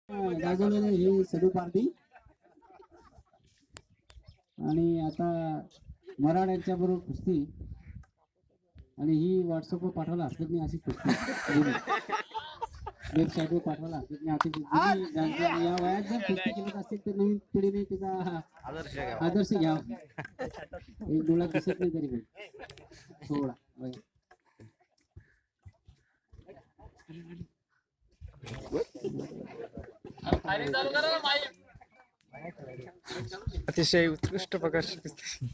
गाजवलेले हे सदू पार्टी आणि आता मराठ्यांच्या बरोबर कुस्ती आणि ही व्हॉट्सअपवर पाठवायला हरकत नाही अशी कुस्ती वेबसाईटवर पाठवायला हरकत नाही. आता या वयात जर कुस्ती केली असतील तर नवीन पिढीने तिचा आदर्श घ्यावा. एक डोळा दिसत नाही तरी पण थोडा अतिशय उत्कृष्ट प्रकारची कुस्ती.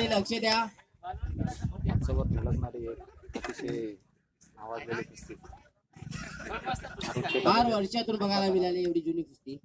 लक्ष द्या. याच्यावर झलकणारी एक अतिशय आवाजलेली कुस्ती 4 वर्षातून बघायला मिळाली एवढी जुनी कुस्ती.